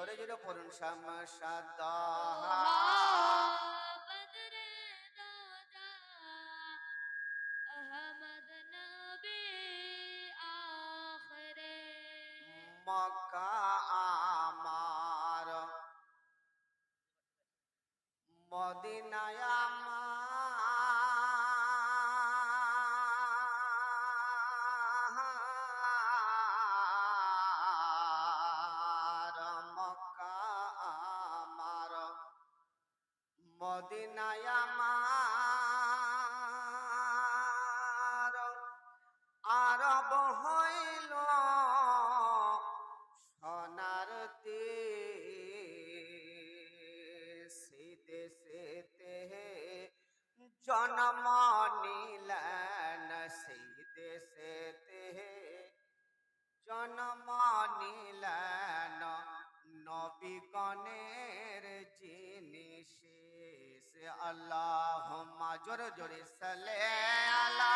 জোরে জোরে পড়ুন শামসাদ বদরে দোজা আহমদ নবী আখরে মক্কা আমার মদিনায় আমার মক্কা আমার মদিনায় আমার আরব হইল সোনার দেশেতে জন্ম নিলেন সেই দেশেতে জন্ম নিলেন নবীগণের জিনিস আল্লাহুম্মা জোরে জোরে সাল্লি আলা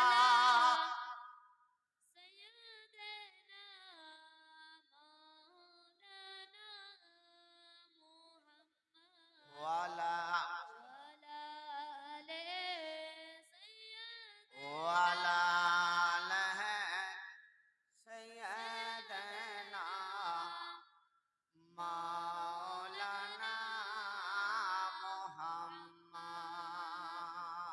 سيدنا مولانا محمد ওয়ালা وعلى آل سيدنا ওয়ালা আলহ সাইয়্যিদানা মাওলানা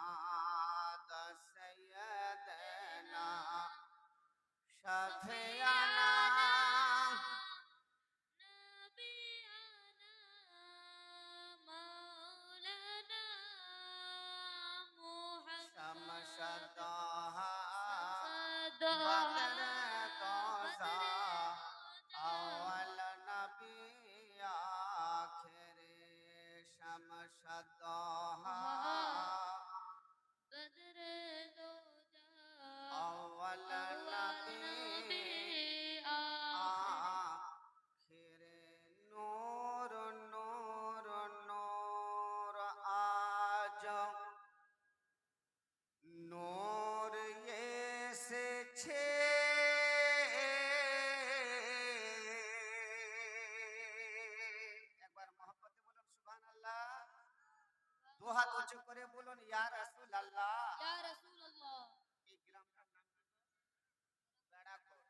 মুহাম্মদ সাইয়্যিদানা শাফিয়ানা نبينا مولانا محمد শামসাদাহা بدر তোজা আওয়াল নবী আখিরে শামসাদাহা بدر دوجا আওয়াল নবী আখিরে নূর নূর নূর আজ নূর এসেছে একবার মহব্বতে বলুন সুবহানাল্লাহ দু হাত উঁচু করে বলুন ইয়া রাসূলুল্লাহ يا رسول الله এই গ্রামটার নাম কি বেড়াকোট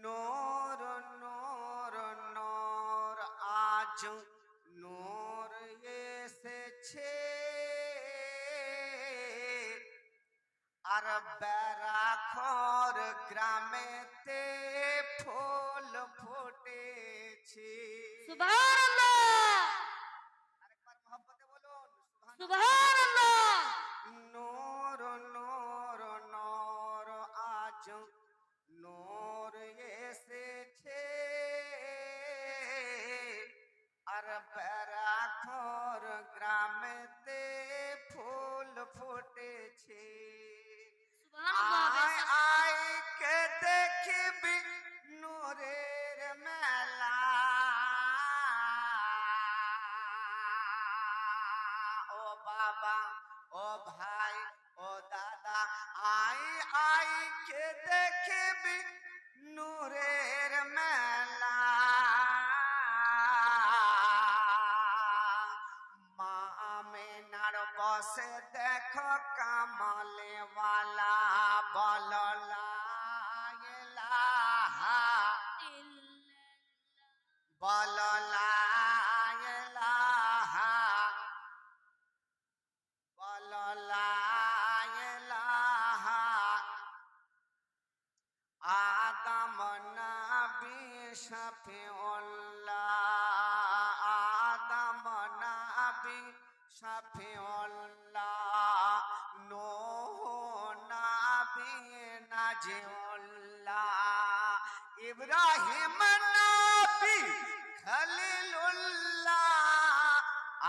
নূর নূর নূর আজ নূর এসেছে আর বেড়াখর গ্রামেতে ফুল ফুটেছে سبحان الله আরেকবার মহব্বতে বলুন سبحان الله নূর নূর নূর আজ নূর এসেছে আর বেড়াখর গ্রামেতে ফুল ফুটেছে আয় আয় কে দেখবি নূরের মেলা ও বাবা ও ভাই ও দাদা আয় আয় কে দেখবি নূরের মেলা মা আমিনার বসে দেখো কামলে ওয়ালা বলো লা ইলাহা বলো লা ইলাহা বলো লা ইলাহা আদম নবী শফিউল্লাহ আদম নবী শফিউল্লাহ নূহ নবী নাজিউল্লাহ ইব্রাহিম নবী খলিলুল্লাহ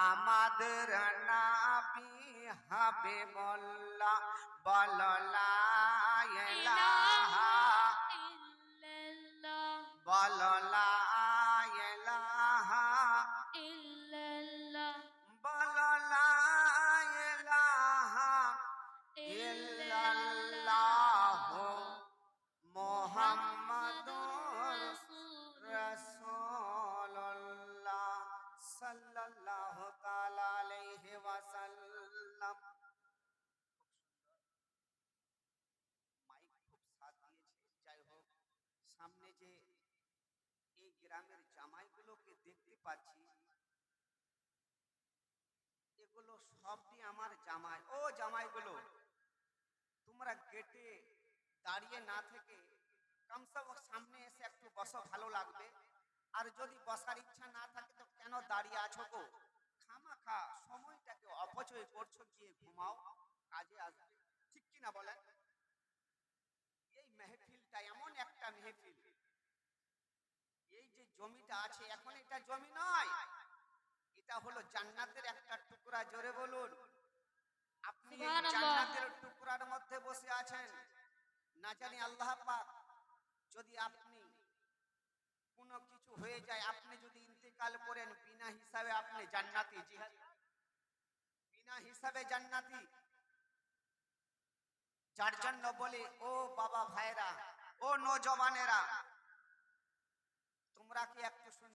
আমাদের নবী হাবিবুল্লাহ বলো লা ইলাহা বলো লা ইলাহা বলো লা ইলাহা ইল্লাল্লাহ মুহাম্মাদুর রাসূলুল্লাহ সামনে যে এই গ্রামের জামাইগুলোকে দেখতে পাচ্ছি, এগুলো সবই আমার জামাই। ও জামাইগুলো, তোমরা গেটে দাঁড়িয়ে না থেকে কমসে কম সামনে এসে একটু বসো, ভালো লাগবে। আর যদি বসার ইচ্ছা না থাকে তো কেন দাঁড়িয়ে আছো গো? খামাখা সময়টাকে অপচয় করছো, গিয়ে ঘুমাও, কাজে আসবে। ঠিক কিনা বলেন? এই মেহফিলটা এমন একটা মেহফিল, এই যে জমিটা আছে এখন এটা জমি নয়, এটা হলো জান্নাতের একটা টুকরা। জোরে বলুন। আপনি এই সুবহানাল্লাহ। জান্নাতের টুকরার মধ্যে বসে আছেন। না জানি আল্লাহ পাক যদি আপনি কোনো কিছু হয়ে যায়, আপনি যদি ইন্তেকাল করেন বিনা হিসাবে, আপনি জান্নাতি। জি হ্যাঁ, বিনা হিসাবে জান্নাতি। যার জন্য বলে, ও বাবা ভাইরা, ও নওজওয়ানেরা, তোমরা কি একটু